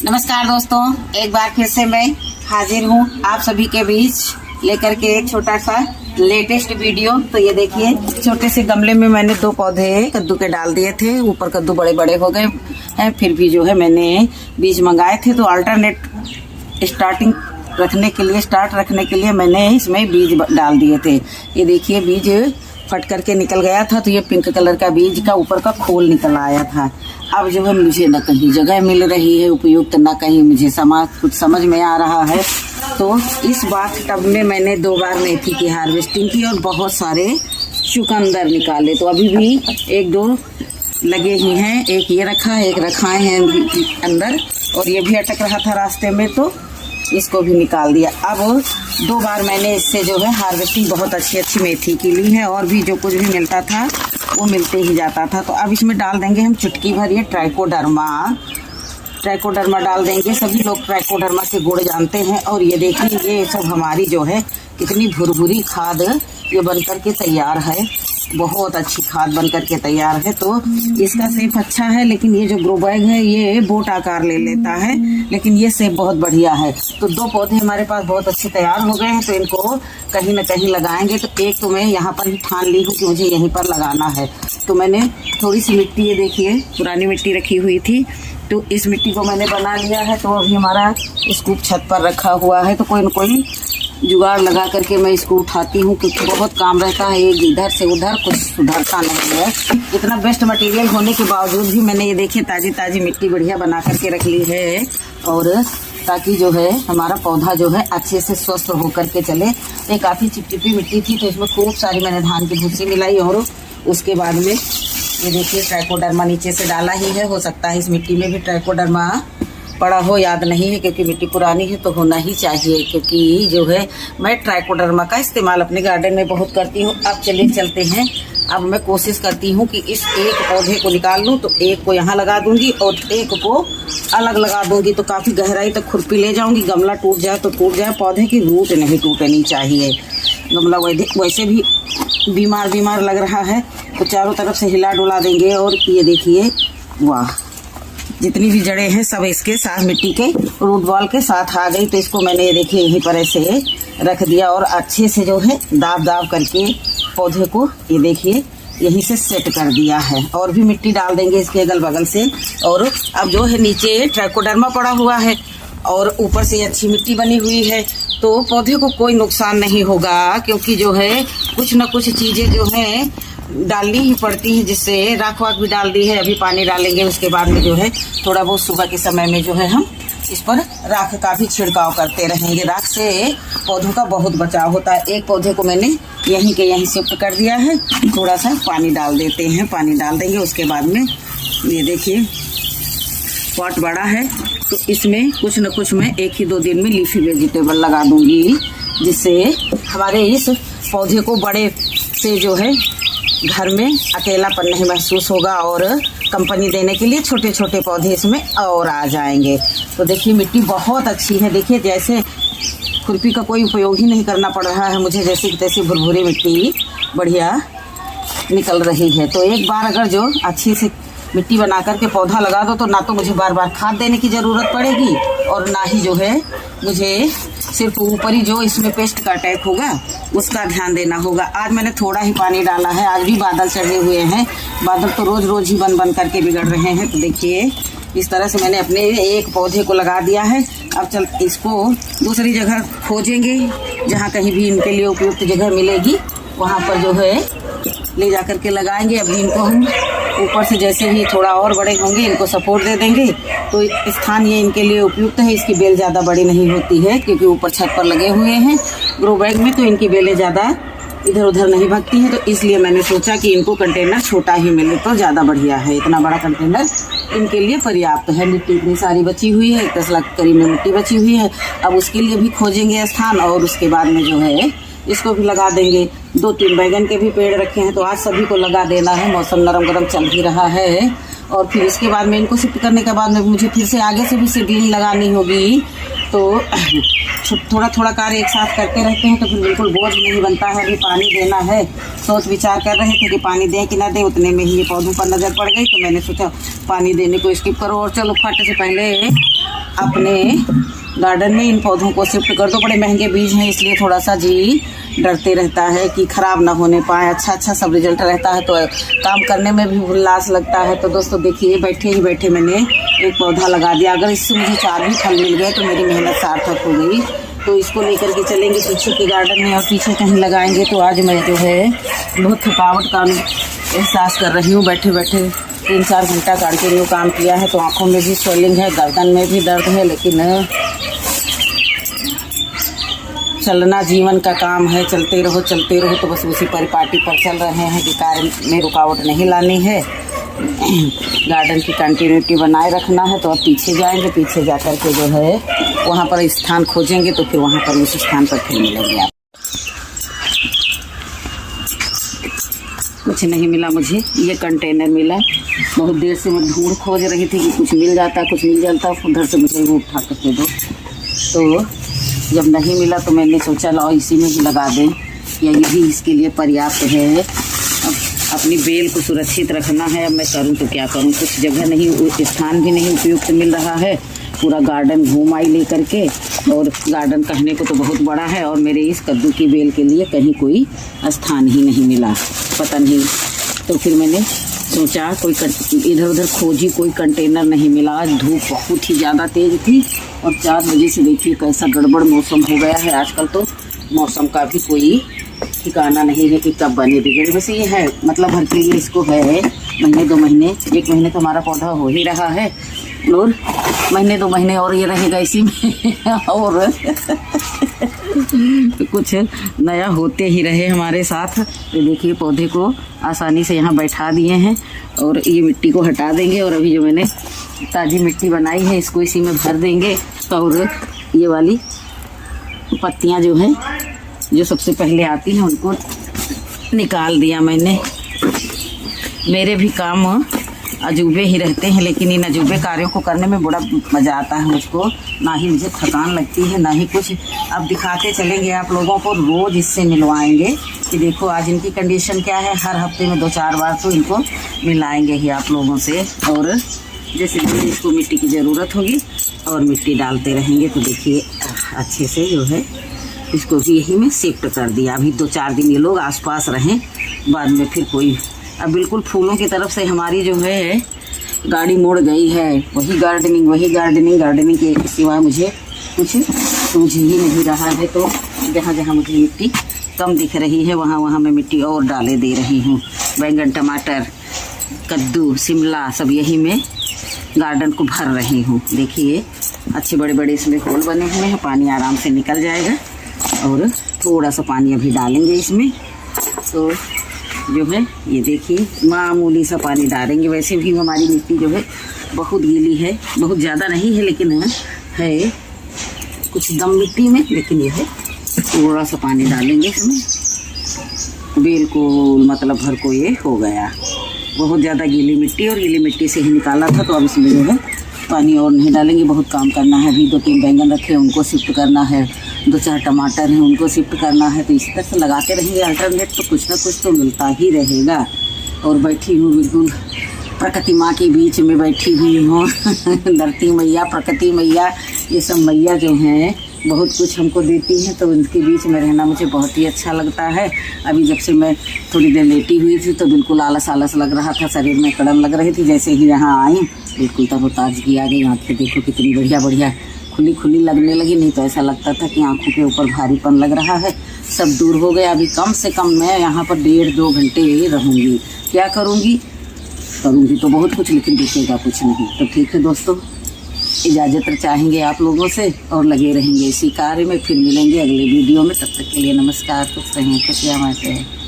नमस्कार दोस्तों, एक बार फिर से मैं हाजिर हूँ आप सभी के बीच लेकर के एक छोटा सा लेटेस्ट वीडियो। तो ये देखिए, छोटे से गमले में मैंने 2 पौधे कद्दू के डाल दिए थे। ऊपर कद्दू बड़े बड़े हो गए हैं, फिर भी जो है मैंने बीज मंगाए थे तो अल्टरनेट स्टार्ट रखने के लिए मैंने इसमें बीज डाल दिए थे। ये देखिए, बीज फट करके निकल गया था तो ये पिंक कलर का बीज का ऊपर का खोल निकल आया था। अब जो है मुझे न कहीं जगह मिल रही है उपयुक्त, न कहीं मुझे कुछ समझ में आ रहा है। तो इस बाथ टब में मैंने 2 बार मेथी की हार्वेस्टिंग की और बहुत सारे चुकंदर निकाले। तो अभी भी 1-2 लगे ही हैं। एक ये रखा है, एक रखाए हैं अंदर, और ये भी अटक रहा था रास्ते में तो इसको भी निकाल दिया। अब 2 बार मैंने इससे जो है हार्वेस्टिंग बहुत अच्छी मेथी की ली है, और भी जो कुछ भी मिलता था वो मिलते ही जाता था। तो अब इसमें डाल देंगे हम चुटकी भर ये ट्राइकोडर्मा डाल देंगे। सभी लोग ट्राइकोडर्मा के गुण जानते हैं। और ये देखिए, ये सब हमारी जो है कितनी भुरभुरी खाद ये बनकर के तैयार है। बहुत अच्छी खाद बनकर के तैयार है। तो इसका सेब अच्छा है, लेकिन ये जो ग्रो बैग है ये बोट आकार ले लेता है, लेकिन ये सेब बहुत बढ़िया है। तो 2 पौधे हमारे पास बहुत अच्छे तैयार हो गए हैं, तो इनको कहीं न कहीं लगाएंगे। तो एक तो मैं यहाँ पर ही ठान ली हूँ कि मुझे यहीं पर लगाना है। तो मैंने थोड़ी सी मिट्टी, ये देखिए पुरानी मिट्टी रखी हुई थी, तो इस मिट्टी को मैंने बना लिया है। तो अभी हमारा स्कूप छत पर रखा हुआ है, तो कोई न कोई जुगाड़ लगा करके मैं इसको उठाती हूँ, क्योंकि बहुत काम रहता है। एक इधर से उधर कुछ सुधरता नहीं है। इतना बेस्ट मटेरियल होने के बावजूद भी मैंने ये देखिए ताज़ी मिट्टी बढ़िया बना करके रख ली है, और ताकि जो है हमारा पौधा जो है अच्छे से स्वस्थ होकर के चले। ये काफ़ी चिपचिपी मिट्टी थी, तो इसमें खूब सारी मैंने धान की भूसी मिलाई, और उसके बाद में ये देखिए ट्राइकोडर्मा नीचे से डाला ही है। हो सकता है इस मिट्टी में भी ट्राइकोडर्मा पड़ा हो, याद नहीं है, क्योंकि मिट्टी पुरानी है तो होना ही चाहिए। क्योंकि जो है मैं ट्राइकोडर्मा का इस्तेमाल अपने गार्डन में बहुत करती हूँ। अब चलिए चलते हैं। अब मैं कोशिश करती हूँ कि इस एक पौधे को निकाल लूँ, तो एक को यहाँ लगा दूंगी और एक को अलग लगा दूंगी। तो काफ़ी गहराई तक खुरपी ले जाऊंगी। गमला टूट जाए तो टूट जाए, पौधे की रूट नहीं टूटनी चाहिए। गमला वैसे भी बीमार लग रहा है, तो चारों तरफ से हिला डुला देंगे। और ये देखिए, वाह, जितनी भी जड़ें हैं सब इसके साथ मिट्टी के रूट बॉल के साथ आ गई। तो इसको मैंने ये देखिए यहीं पर ऐसे रख दिया, और अच्छे से जो है दाब करके पौधे को ये देखिए यहीं से सेट कर दिया है। और भी मिट्टी डाल देंगे इसके अगल बगल से। और अब जो है नीचे ट्राइकोडर्मा पड़ा हुआ है और ऊपर से अच्छी मिट्टी बनी हुई है, तो पौधे को कोई नुकसान नहीं होगा। क्योंकि जो है कुछ न कुछ चीज़ें जो हैं डालनी ही पड़ती है, जिससे राख वाख भी डाल दी है। अभी पानी डालेंगे, उसके बाद में जो है थोड़ा बहुत सुबह के समय में जो है हम इस पर राख का भी छिड़काव करते रहेंगे। राख से पौधों का बहुत बचाव होता है। एक पौधे को मैंने यहीं के यहीं शिफ्ट कर दिया है। थोड़ा सा पानी डाल देते हैं, पानी डाल देंगे। उसके बाद में ये देखिए पॉट बड़ा है, तो इसमें कुछ न कुछ मैं 1 ही 2 दिन में लीफी वेजिटेबल लगा दूंगी, जिससे हमारे इस पौधे को बड़े से जो है घर में अकेलापन नहीं महसूस होगा, और कंपनी देने के लिए छोटे छोटे पौधे इसमें और आ जाएंगे। तो देखिए मिट्टी बहुत अच्छी है। देखिए जैसे खुरपी का कोई उपयोग ही नहीं करना पड़ रहा है मुझे, जैसे कि तैसी भुरभुरी मिट्टी बढ़िया निकल रही है। तो एक बार अगर जो अच्छी से मिट्टी बना करके पौधा लगा दो, तो ना तो मुझे बार बार खाद देने की ज़रूरत पड़ेगी, और ना ही जो है मुझे सिर्फ ऊपर ही जो इसमें पेस्ट का अटैक होगा उसका ध्यान देना होगा। आज मैंने थोड़ा ही पानी डाला है। आज भी बादल चढ़े हुए हैं। बादल तो रोज़ ही बन करके बिगड़ रहे हैं। तो देखिए इस तरह से मैंने अपने एक पौधे को लगा दिया है। अब चल इसको दूसरी जगह खोजेंगे, जहाँ कहीं भी इनके लिए उपयुक्त जगह मिलेगी वहाँ पर जो है ले जा करके लगाएंगे। अभी इनको हम ऊपर से जैसे ही थोड़ा और बड़े होंगे इनको सपोर्ट दे देंगे, तो स्थान ये इनके लिए उपयुक्त है। इसकी बेल ज़्यादा बड़ी नहीं होती है, क्योंकि ऊपर छत पर लगे हुए हैं ग्रो बैग में, तो इनकी बेलें ज़्यादा इधर उधर नहीं भागती हैं। तो इसलिए मैंने सोचा कि इनको कंटेनर छोटा ही मिले तो ज़्यादा बढ़िया है। इतना बड़ा कंटेनर इनके लिए पर्याप्त है। मिट्टी इतनी सारी बची हुई है, 10 लाख करीब में मिट्टी बची हुई है। अब उसके लिए भी खोजेंगे स्थान, और उसके बाद में जो है इसको भी लगा देंगे। 2-3 बैगन के भी पेड़ रखे हैं, तो आज सभी को लगा देना है। मौसम नरम गरम चल ही रहा है। और फिर इसके बाद में इनको शिफ्ट करने के बाद में मुझे फिर से आगे से भी सीडलिंग लगानी होगी। तो थोड़ा कार्य एक साथ करते रहते हैं, तो फिर बिल्कुल बोझ नहीं बनता है। अभी पानी देना है, सोच विचार कर रहे थे कि पानी दें कि ना दें। उतने में ही ये पौधों पर नज़र पड़ गई, तो मैंने सोचा पानी देने को स्किप करो और चलो फट से पहले अपने गार्डन में इन पौधों को शिफ्ट कर दो। बड़े महंगे बीज हैं, इसलिए थोड़ा सा जी डरते रहता है कि खराब ना होने पाए। अच्छा सब रिजल्ट रहता है तो काम करने में भी उल्लास लगता है। तो दोस्तों देखिए, बैठे ही बैठे मैंने एक पौधा लगा दिया। अगर इससे मुझे 4 भी फल मिल गए तो मेरी मेहनत सार्थक हो गई। तो इसको लेकर के चलेंगे पीछे के गार्डन में और पीछे कहीं लगाएंगे। तो आज मैं जो है बहुत थकावट का एहसास कर रही हूँ। बैठे बैठे 3-4 घंटा कंटिन्यू काम किया है, तो आँखों में भी स्वेलिंग है, गर्दन में भी दर्द है, लेकिन चलना जीवन का काम है। चलते रहो तो बस उसी परिपाटी पर चल रहे हैं कि कार्य में रुकावट नहीं लानी है, गार्डन की कंटिन्यूटी बनाए रखना है। तो अब पीछे जाएंगे, पीछे जा कर के जो है वहाँ पर स्थान खोजेंगे, तो फिर वहाँ पर उस स्थान पर फिर मिलेंगे आप। कुछ नहीं मिला मुझे, ये कंटेनर मिला। बहुत देर से मैं ढूंढ खोज रही थी कि कुछ मिल जाता, कुछ मिल जाता। उधर से मुझे वो उठा कर दे दो। तो जब नहीं मिला तो मैंने सोचा लाओ इसी में ही लगा दें, या यही इसके लिए पर्याप्त है। अब अपनी बेल को सुरक्षित रखना है। अब मैं करूं तो क्या करूं, कुछ जगह नहीं, स्थान भी नहीं उपयुक्त मिल रहा है। पूरा गार्डन घूम आई ले करके, और गार्डन कहने को तो बहुत बड़ा है, और मेरे इस कद्दू की बेल के लिए कहीं कोई स्थान ही नहीं मिला, पता नहीं। तो फिर मैंने सोचा कोई इधर उधर खोजी, कोई कंटेनर नहीं मिला। आज धूप बहुत ही ज़्यादा तेज़ थी, और 4 बजे से देखिए कैसा गड़बड़ मौसम हो गया है। आजकल तो मौसम का भी कोई ठिकाना नहीं है कि कब बने बिगड़े। वैसे ये है, मतलब हर के लिए इसको है महीने 2 महीने, 1 महीने तो हमारा पौधा हो ही रहा है, और महीने 2 महीने और ये रहेगा इसी में और कुछ नया होते ही रहे हमारे साथ। तो देखिए पौधे को आसानी से यहाँ बैठा दिए हैं, और ये मिट्टी को हटा देंगे, और अभी जो मैंने ताज़ी मिट्टी बनाई है इसको इसी में भर देंगे। और ये वाली पत्तियाँ जो हैं, जो सबसे पहले आती हैं, उनको निकाल दिया मैंने। मेरे भी काम अजूबे ही रहते हैं, लेकिन इन अजूबे कार्यों को करने में बड़ा मज़ा आता है मुझको। ना ही मुझे थकान लगती है, ना ही कुछ। अब दिखाते चलेंगे आप लोगों को, रोज़ इससे मिलवाएंगे कि देखो आज इनकी कंडीशन क्या है। हर हफ्ते में 2-4 बार तो इनको मिलाएंगे ही आप लोगों से। और जैसे जैसे इसको मिट्टी की ज़रूरत होगी और मिट्टी डालते रहेंगे। तो देखिए अच्छे से जो है इसको भी यही में शिफ्ट कर दिया। अभी 2-4 दिन ये लोग आसपास रहें, बाद में फिर कोई। अब बिल्कुल फूलों की तरफ से हमारी जो है गाड़ी मुड़ गई है। वही गार्डनिंग के सिवा मुझे कुछ सूझ ही नहीं रहा है। तो जहाँ जहाँ मुझे मिट्टी कम दिख रही है, वहाँ वहाँ मैं मिट्टी और डाले दे रही हूँ। बैंगन, टमाटर, कद्दू, शिमला, सब यही में गार्डन को भर रही हूँ। देखिए अच्छे बड़े बड़े इसमें होल बने हुए हैं, पानी आराम से निकल जाएगा। और थोड़ा सा पानी अभी डालेंगे इसमें, तो जो है ये देखिए मामूली सा पानी डालेंगे। वैसे भी हमारी मिट्टी जो है बहुत गीली है, बहुत ज़्यादा नहीं है, लेकिन है कुछ दम मिट्टी में, लेकिन ये है थोड़ा सा पानी डालेंगे इसमें। बिल्कुल मतलब भर को ये हो गया। बहुत ज़्यादा गीली मिट्टी, और गीली मिट्टी से ही निकाला था, तो अब इसमें जो है पानी और नहीं डालेंगे। बहुत काम करना है। अभी 2-3 बैंगन रखे हैं, उनको शिफ्ट करना है। 2-4 टमाटर हैं, उनको शिफ्ट करना है। तो इसी तरह से लगाते रहेंगे अल्टरनेट, तो कुछ ना कुछ तो मिलता ही रहेगा। और बैठी हूँ बिल्कुल प्रकृति माँ के बीच में बैठी हुई हूँ धरती मैया, प्रकृति मैया, ये सब मैया जो हैं बहुत कुछ हमको देती हैं। तो उनके बीच में रहना मुझे बहुत ही अच्छा लगता है। अभी जब से मैं थोड़ी देर लेटी हुई थी तो बिल्कुल आलस लग रहा था, शरीर में कड़न लग रही थी। जैसे ही यहाँ आई बिल्कुल तब ताजगी आ गई। आँखें देखो कितनी बढ़िया खुली लगने लगी। नहीं तो ऐसा लगता था कि आँखों के ऊपर भारीपन लग रहा है। सब दूर हो गया। अभी कम से कम मैं यहाँ पर 1.5-2 घंटे रहूँगी। क्या करूँगी तो बहुत कुछ, लेकिन दिखेगा कुछ नहीं। तो ठीक है दोस्तों, इजाज़त चाहेंगे आप लोगों से, और लगे रहेंगे इसी कार्य में। फिर मिलेंगे अगले वीडियो में। तब तक के लिए नमस्कार। खुश रहें, खुशियाँ बांटें।